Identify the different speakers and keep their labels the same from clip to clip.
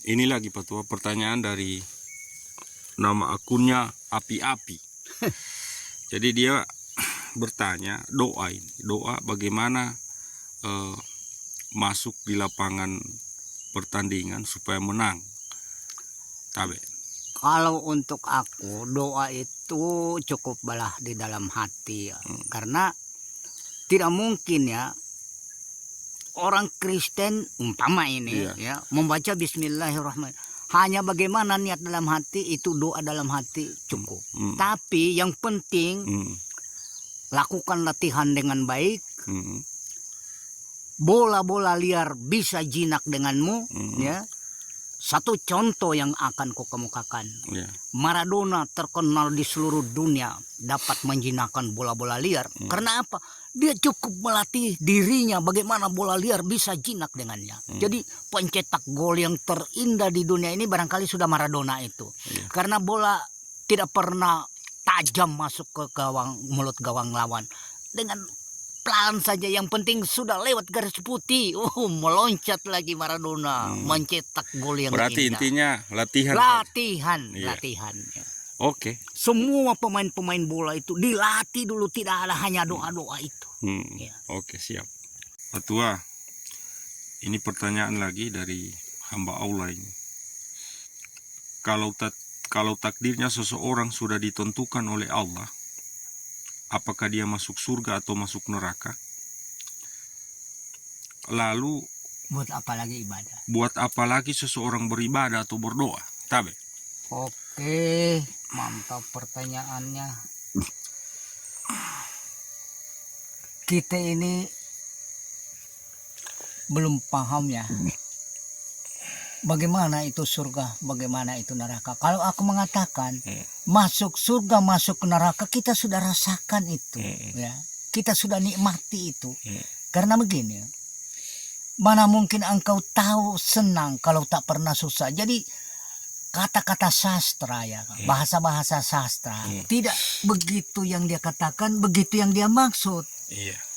Speaker 1: Ini lagi Patua pertanyaan dari nama akunnya Api-Api. Jadi dia bertanya doa bagaimana masuk di lapangan pertandingan supaya menang. Tabe.
Speaker 2: Kalau untuk aku doa itu cukup balah di dalam hati ya. Karena tidak mungkin ya orang Kristen umpama ini ya membaca Bismillahirrahmanirrahim. Hanya bagaimana niat dalam hati itu doa dalam hati cukup. Tapi yang penting lakukan latihan dengan baik. Bola-bola liar bisa jinak denganmu ya. Satu contoh yang akan ku kemukakan. Maradona terkenal di seluruh dunia dapat menjinakkan bola-bola liar. Karena apa? Dia cukup melatih dirinya bagaimana bola liar bisa jinak dengannya. Jadi pencetak gol yang terindah di dunia ini barangkali sudah Maradona itu. Karena bola tidak pernah tajam masuk ke mulut gawang lawan. Dengan pelan saja, yang penting sudah lewat garis putih. Meloncat lagi Maradona, mencetak gol yang
Speaker 1: berarti
Speaker 2: indah.
Speaker 1: Intinya latihan.
Speaker 2: Latihan. Ya.
Speaker 1: Oke.
Speaker 2: Semua pemain-pemain bola itu dilatih dulu, tidak ada hanya doa-doa itu. Ya.
Speaker 1: Oke, siap. Patua, ini pertanyaan lagi dari hamba Allah ini. Kalau takdirnya seseorang sudah ditentukan oleh Allah, apakah dia masuk surga atau masuk neraka? Lalu
Speaker 2: buat apa lagi ibadah?
Speaker 1: Buat apa lagi seseorang beribadah atau berdoa? Tabe.
Speaker 2: Oke, mantap pertanyaannya. Kita ini belum paham ya. Bagaimana itu surga, bagaimana itu neraka. Kalau aku mengatakan masuk surga, masuk neraka, kita sudah rasakan itu, ya. Kita sudah nikmati itu. Karena begini, mana mungkin engkau tahu senang kalau tak pernah susah. Jadi kata-kata sastra ya, bahasa-bahasa sastra, tidak begitu yang dia katakan, begitu yang dia maksud.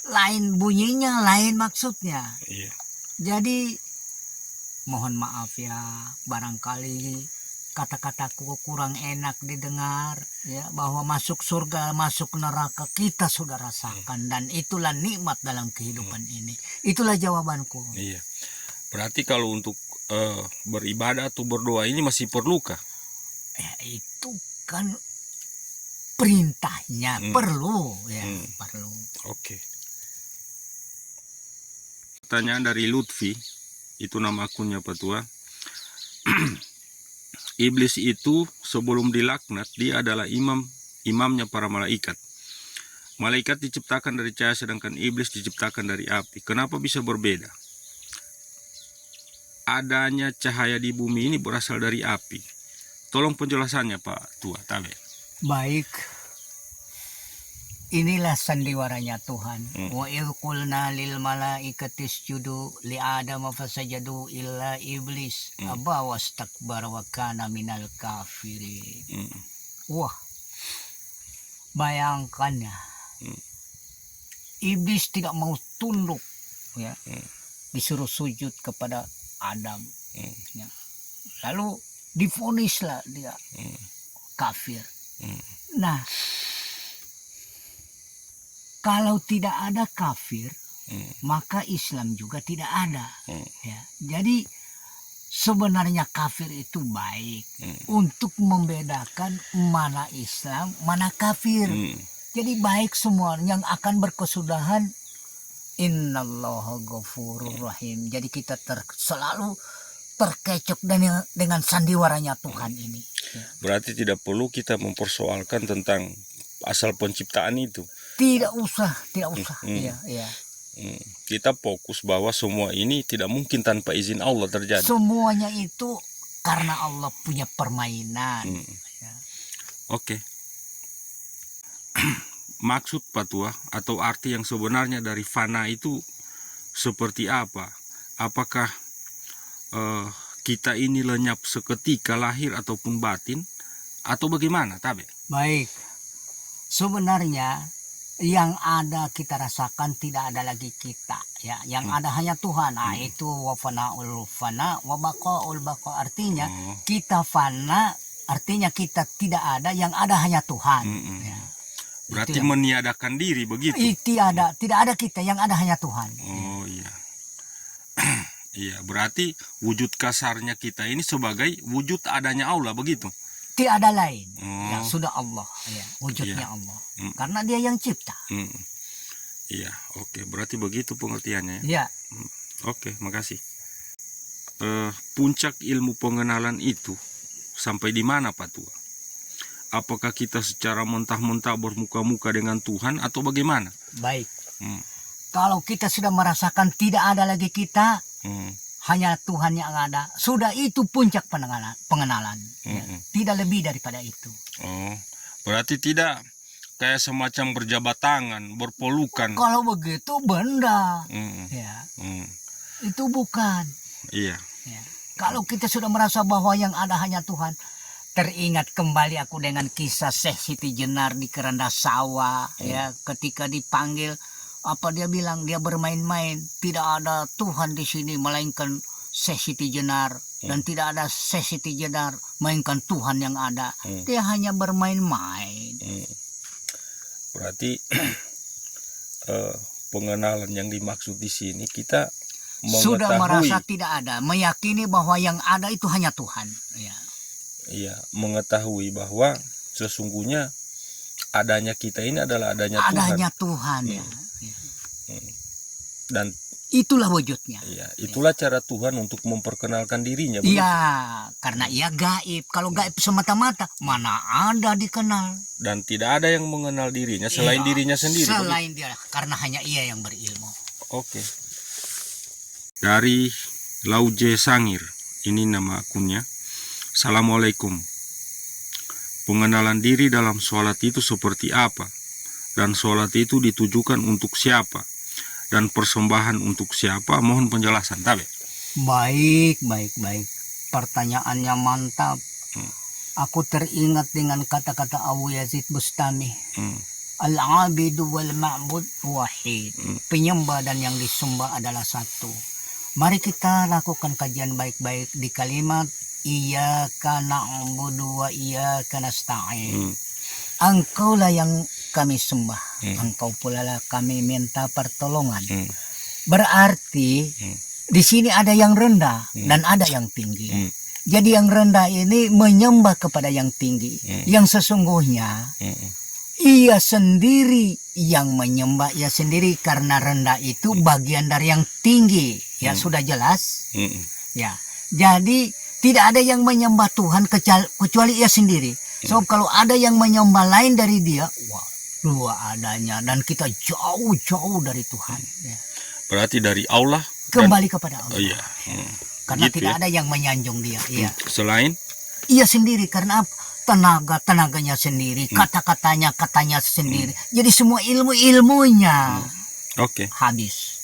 Speaker 2: Lain bunyinya, lain maksudnya. Jadi mohon maaf ya, barangkali kata-kataku kurang enak didengar ya, bahwa masuk surga, masuk neraka kita sudah rasakan, dan itulah nikmat dalam kehidupan ini. Itulah jawabanku.
Speaker 1: Iya. Berarti kalau untuk beribadah atau berdoa ini masih perlukah?
Speaker 2: Itu kan perintahnya, perlu ya, perlu.
Speaker 1: Oke. Pertanyaan dari Lutfi. Itu nama akunnya Patua. Iblis itu sebelum dilaknat dia adalah imamnya para malaikat. Malaikat diciptakan dari cahaya sedangkan iblis diciptakan dari api. Kenapa bisa berbeda? Adanya cahaya di bumi ini berasal dari api. Tolong penjelasannya Pak Tua. Tabe.
Speaker 2: Baik. Inilah sandiwaranya Tuhan. Wa idh qulna lil malaikati isjudu li Adam fasajadu illa iblis aba wastakbara wa kana minal kafirin. Wah. Bayangkan ya. Iblis tidak mau tunduk ya. Disuruh sujud kepada Adam. Ya. Lalu divonislah dia kafir. Nah, kalau tidak ada kafir, maka Islam juga tidak ada. Ya. Jadi sebenarnya kafir itu baik untuk membedakan mana Islam, mana kafir. Jadi baik semua yang akan berkesudahan. Innallaha ghafurur rahim. Jadi kita selalu terkecoh dengan sandiwaranya Tuhan ini. Ya.
Speaker 1: Berarti tidak perlu kita mempersoalkan tentang asal penciptaan itu.
Speaker 2: Tidak usah. Iya.
Speaker 1: Kita fokus bahwa semua ini tidak mungkin tanpa izin Allah terjadi.
Speaker 2: Semuanya itu karena Allah punya permainan. Ya.
Speaker 1: Oke. Maksud Patua atau arti yang sebenarnya dari fana itu seperti apa? Apakah kita ini lenyap seketika lahir ataupun batin, atau bagaimana? Tabe?
Speaker 2: Baik. Sebenarnya Yang ada kita rasakan, tidak ada lagi kita, ya. Yang ada hanya Tuhan. Nah, itu wa fana'ul fana wa baqa'ul baqa, artinya kita fana, artinya kita tidak ada, yang ada hanya Tuhan. Ya.
Speaker 1: Berarti
Speaker 2: yang
Speaker 1: meniadakan diri begitu.
Speaker 2: tidak ada kita, yang ada hanya Tuhan.
Speaker 1: Oh iya. Iya, berarti wujud kasarnya kita ini sebagai wujud adanya Allah begitu.
Speaker 2: Tidak ada lain. Ya, sudah Allah, ya, wujudnya Allah. Karena Dia yang cipta.
Speaker 1: Iya, oke. Berarti begitu pengertiannya.
Speaker 2: Ya.
Speaker 1: Oke, makasih. Puncak ilmu pengenalan itu sampai di mana, Pak Tua? Apakah kita secara mentah-mentah bermuka-muka dengan Tuhan atau bagaimana?
Speaker 2: Baik. Kalau kita sudah merasakan tidak ada lagi kita, hanya Tuhan yang ada, sudah itu puncak pengenalan. Ya. Tidak lebih daripada itu.
Speaker 1: Oh, berarti tidak kayak semacam berjabat tangan, berpelukan.
Speaker 2: Kalau begitu benda, ya, itu bukan.
Speaker 1: Iya.
Speaker 2: Ya. Kalau kita sudah merasa bahwa yang ada hanya Tuhan, teringat kembali aku dengan kisah Syekh Siti Jenar di keranda sawah, ya, ketika dipanggil. Apa dia bilang? Dia bermain-main. Tidak ada Tuhan di sini melainkan Syekh Siti Jenar, dan tidak ada Syekh Siti Jenar melainkan Tuhan yang ada. Dia hanya bermain-main.
Speaker 1: Berarti pengenalan yang dimaksud di sini kita
Speaker 2: sudah merasa tidak ada, meyakini bahwa yang ada itu hanya Tuhan. Ya.
Speaker 1: Iya, mengetahui bahwa sesungguhnya adanya kita ini adalah adanya
Speaker 2: Tuhan. Ya.
Speaker 1: Dan
Speaker 2: itulah wujudnya.
Speaker 1: Iya, itulah cara Tuhan untuk memperkenalkan dirinya.
Speaker 2: Iya, karena Ia gaib. Kalau gaib semata-mata, mana ada dikenal.
Speaker 1: Dan tidak ada yang mengenal dirinya selain dirinya sendiri.
Speaker 2: Selain Dia, karena hanya Ia yang berilmu.
Speaker 1: Oke. Dari Lauje Sangir, ini nama akunnya. Assalamualaikum. Pengenalan diri dalam sholat itu seperti apa? Dan sholat itu ditujukan untuk siapa? Dan persembahan untuk siapa? Mohon penjelasan, Tabe.
Speaker 2: Baik. Pertanyaannya mantap. Aku teringat dengan kata-kata Abu Yazid Bustami. Al-abidu wal ma'bud wahid. Penyembah dan yang disembah adalah satu. Mari kita lakukan kajian baik-baik di kalimat Iyyaka na'budu wa iyyaka nasta'in. Engkaulah yang kami sembah, Engkau pula lah kami minta pertolongan. Berarti di sini ada yang rendah dan ada yang tinggi. Jadi yang rendah ini menyembah kepada yang tinggi. Yang sesungguhnya Ia sendiri yang menyembah Ia sendiri, karena rendah itu bagian dari yang tinggi. Ya, sudah jelas. Ya, jadi tidak ada yang menyembah Tuhan kecuali Ia sendiri. So kalau ada yang menyembah lain dari Dia, wah, luar adanya, dan kita jauh-jauh dari Tuhan. Ya.
Speaker 1: Berarti dari Allah
Speaker 2: kembali kepada Allah.
Speaker 1: Iya.
Speaker 2: Karena
Speaker 1: gitu
Speaker 2: tidak ada yang menyanjung Dia. Iya.
Speaker 1: Selain
Speaker 2: Ia sendiri, karena tenaganya sendiri, katanya sendiri. Jadi semua ilmunya
Speaker 1: oke.
Speaker 2: habis.